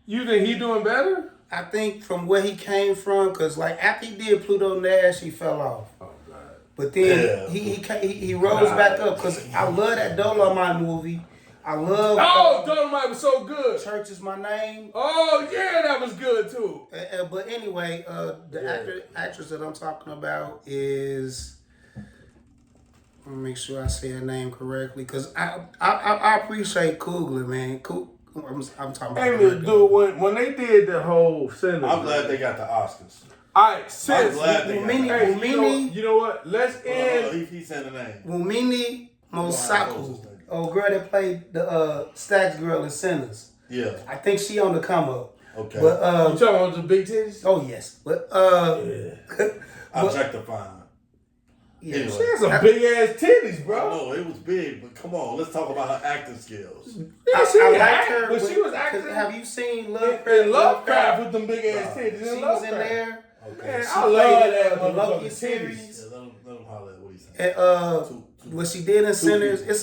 You think he doing better? I think from where he came from, because like after he did Pluto Nash, he fell off. Oh, God. But then Yeah. he rose back up, because I love that Dolomite movie. I love Oh, Dolomite was so good. Church Is My Name. Oh, yeah, that was good, too. But anyway, actress that I'm talking about is, let me make sure I say her name correctly, because I appreciate Coogler, man. I'm talking about Hey, her. dude, when they did the whole Sinners. I'm glad they got the Oscars. All right, sis. I'm glad they got Mumini- the Oscars. Hey, you know what? Let's end. He said the name. Wumini Wow, Mosaku, girl that played the Stacks girl in Sinners. Yeah. I think she on the come up. Okay. But You talking about the big titties? oh yes, but Objectifying. yeah. Anyway. She has some big ass titties, bro. No, it was big, but come on, let's talk about her acting skills. Yeah, she I ain't liked act, her, but she was acting. Have you seen Lovecraft? in Lovecraft with them big ass titties. She in was in Lovecraft. there. Okay. Man, She I love played that the Loki motherfucking series. titties. Yeah, let him holler at what he said. And what she did in Sinners, people. it's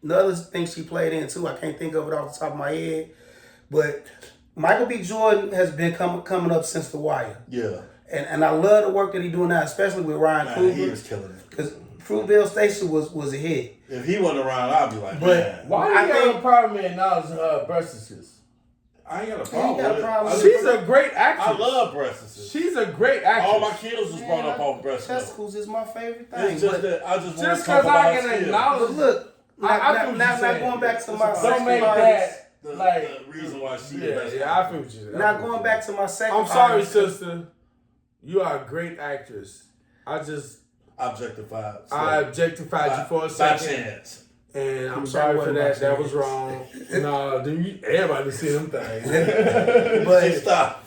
another thing she played in too. I can't think of it off the top of my head, but Michael B. Jordan has been coming up since The Wire. Yeah. And I love the work that he's doing now, especially with Ryan Man, he Coogler. was killing it. Because Fruitvale Station was a hit. If he wasn't around, I'd be like, But man. Why do I you have think- a problem acknowledging her breasts? I ain't got a ain't problem got a with it. problem I with just- She's a great I actress. love breasts. She's a great actress. All my kids was brought up off breast milk. Testicles is my favorite thing. It's just But that I just want Just to talk because about I her can skills. acknowledge. look, I feel what now you're saying. going back to my It's Don't second make artist. that like. the reason why she the Yeah, best. yeah, I feel what you're saying. Now going back to my second I'm sorry, artist. sister. You are a great actress. I Objectified. objectified you for a by second. chance. And I'm That sorry for wasn't that. my That was chance. wrong. No, dude, everybody see them things. But Stop.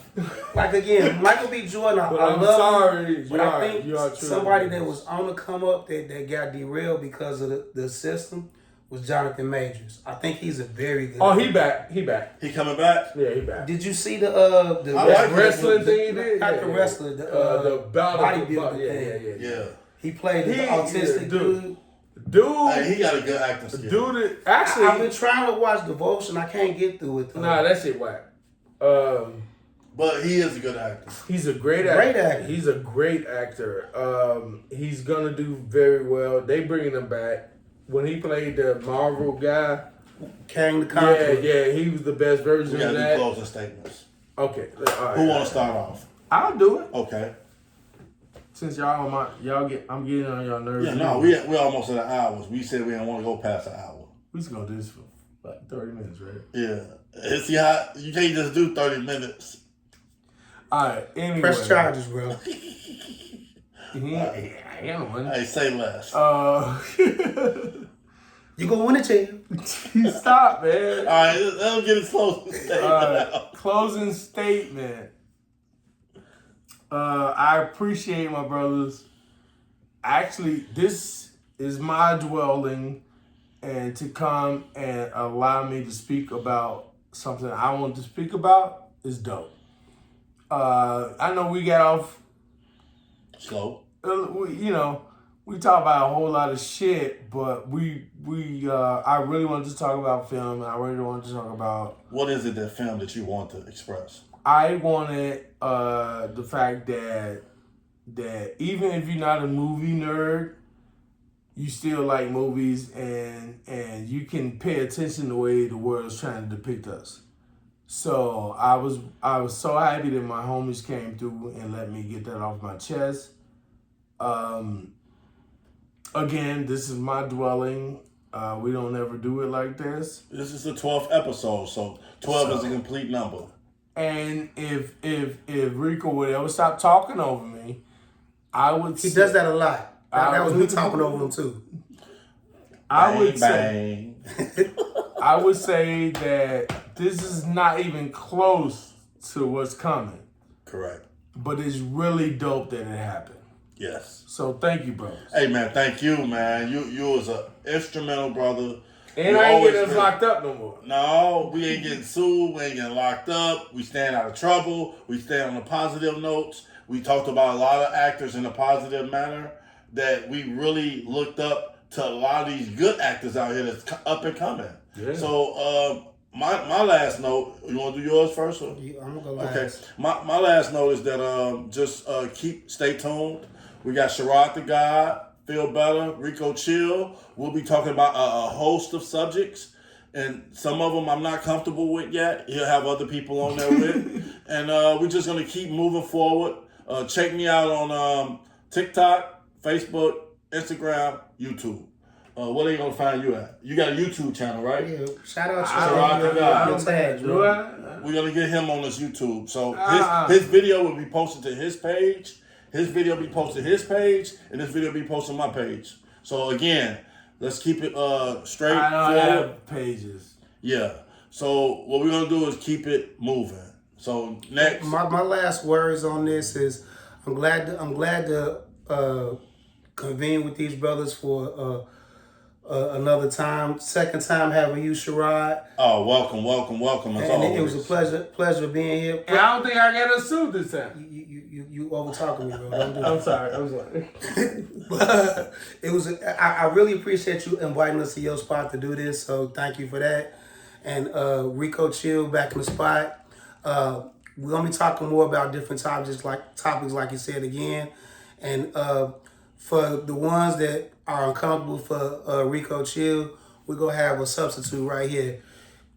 like again, Michael B. Jordan, But I I'm love sorry. him, but I think you are true. somebody that was on the come up that got derailed because of the system was Jonathan Majors. I think he's a very good. Oh, he back. He back. He coming back? Yeah, he back. Did you see the I like wrestling thing he did? Not Yeah, the yeah. wrestler, the bodybuilding. bodybuilding Yeah. thing. Yeah. He played the He- autistic yeah, dude. Dude, Hey, he got a good acting skill. dude, I've been actually, trying to watch Devotion. I can't get through it. Though. nah, that shit whack. But he is a good actor. He's a great Great actor. actor. He's a great actor. He's gonna do very well. They bringing him back. When he played the Marvel guy, Carrying the Conqueror. yeah, he was the best version We got of to do that. closing statements. Okay, all right. Who want to start off? I'll do it. Okay. Since I'm getting on y'all nerves. Yeah, no, we almost at an hour. We said we didn't want to go past an hour. We just gonna do this for like 30 minutes, right? Yeah. And see how you can't just do 30 minutes. All right. Anyway, Press charges, bro. I am one. Hey, say less. You gonna win a chair. Stop, man. All right, let him get his closing statement out. Closing statement. I appreciate my brothers. Actually, this is my dwelling, and to come and allow me to speak about something I want to speak about is dope. I know we got off Slow. We talk about a whole lot of shit, but I really wanted to talk about film, and I really wanted to talk about. What is it that film that you want to express? I wanted the fact that even if you're not a movie nerd, you still like movies, and you can pay attention to the way the world is trying to depict us. So I was so happy that my homies came through and let me get that off my chest. Again, this is my dwelling. We don't ever do it like this. This is the 12th episode, so 12 is a complete number. And if Rico would ever stop talking over me, I would. He does that a lot. That was me talking over him too. I would say that this is not even close to what's coming. Correct. But it's really dope that it happened. Yes. So thank you, brothers. Hey man, thank you, man. You was an instrumental brother. And I ain't getting us locked up no more. No, we ain't getting sued. We ain't getting locked up. We staying out of trouble. We stay on the positive notes. We talked about a lot of actors in a positive manner that we really looked up to a lot of these good actors out here that's up and coming. Yeah. So my last note, you want to do yours first? Or? I'm going to go last. Okay. My last note is that just stay tuned. We got Sherrod the God, Feel Better, Rico Chilll. We'll be talking about a host of subjects, and some of them I'm not comfortable with yet. He'll have other people on there with. And we're just going to keep moving forward. Check me out on TikTok, Facebook, Instagram, YouTube. What are you going to find you at? You got a YouTube channel, right? Yeah. Shout out to Sherrod the God. We're going to get him on this YouTube. So his video will be posted to his page. His video be posted to his page, and this video be posted on my page. So again, let's keep it straight. I don't have pages. Yeah. So what we're gonna do is keep it moving. So next, my last words on this is I'm glad to convene with these brothers for another time. Second time having you, Sherrod. Oh, welcome as always. It was a pleasure being here. And I don't think I got a suit this time. You over talking me, bro. Don't do that. I'm sorry. But it was. I really appreciate you inviting us to your spot to do this. So thank you for that. And Rico Chilll back in the spot. We're gonna be talking more about different topics, like you said again. And for the ones that are uncomfortable for Rico Chilll, we're gonna have a substitute right here.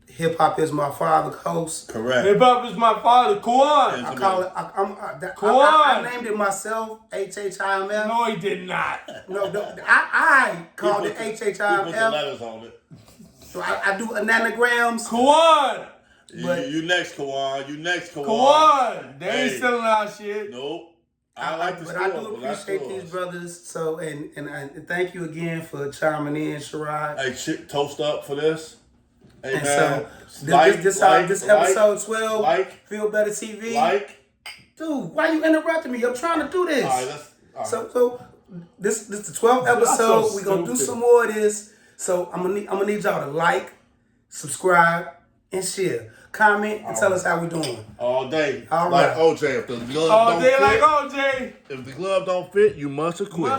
Hip hop is my father host. Correct. Hip hop is my father. Kwan. I call it. I named it myself. HHIMF. No, he did not. No, I called it He put the HHIMF. letters on it. So I do ananagrams. Kwan. You next, Kawan. You next, Kawan. Kwan. They ain't stealing our shit. Nope. I like the But store, I do appreciate these brothers. So and thank you again for chiming in, Sherrod. Hey, toast up for this. Hey, And man. so this episode 12, Feel Better TV. Dude, why you interrupting me? I'm trying to do this. All right. So this the 12th episode. We're gonna do some more of this. So I'm gonna need y'all to like, subscribe, and share. Comment and tell us how we doing. All day. All like right. OJ. If the glove All don't day fit, like OJ. If the glove don't fit, you must have quit.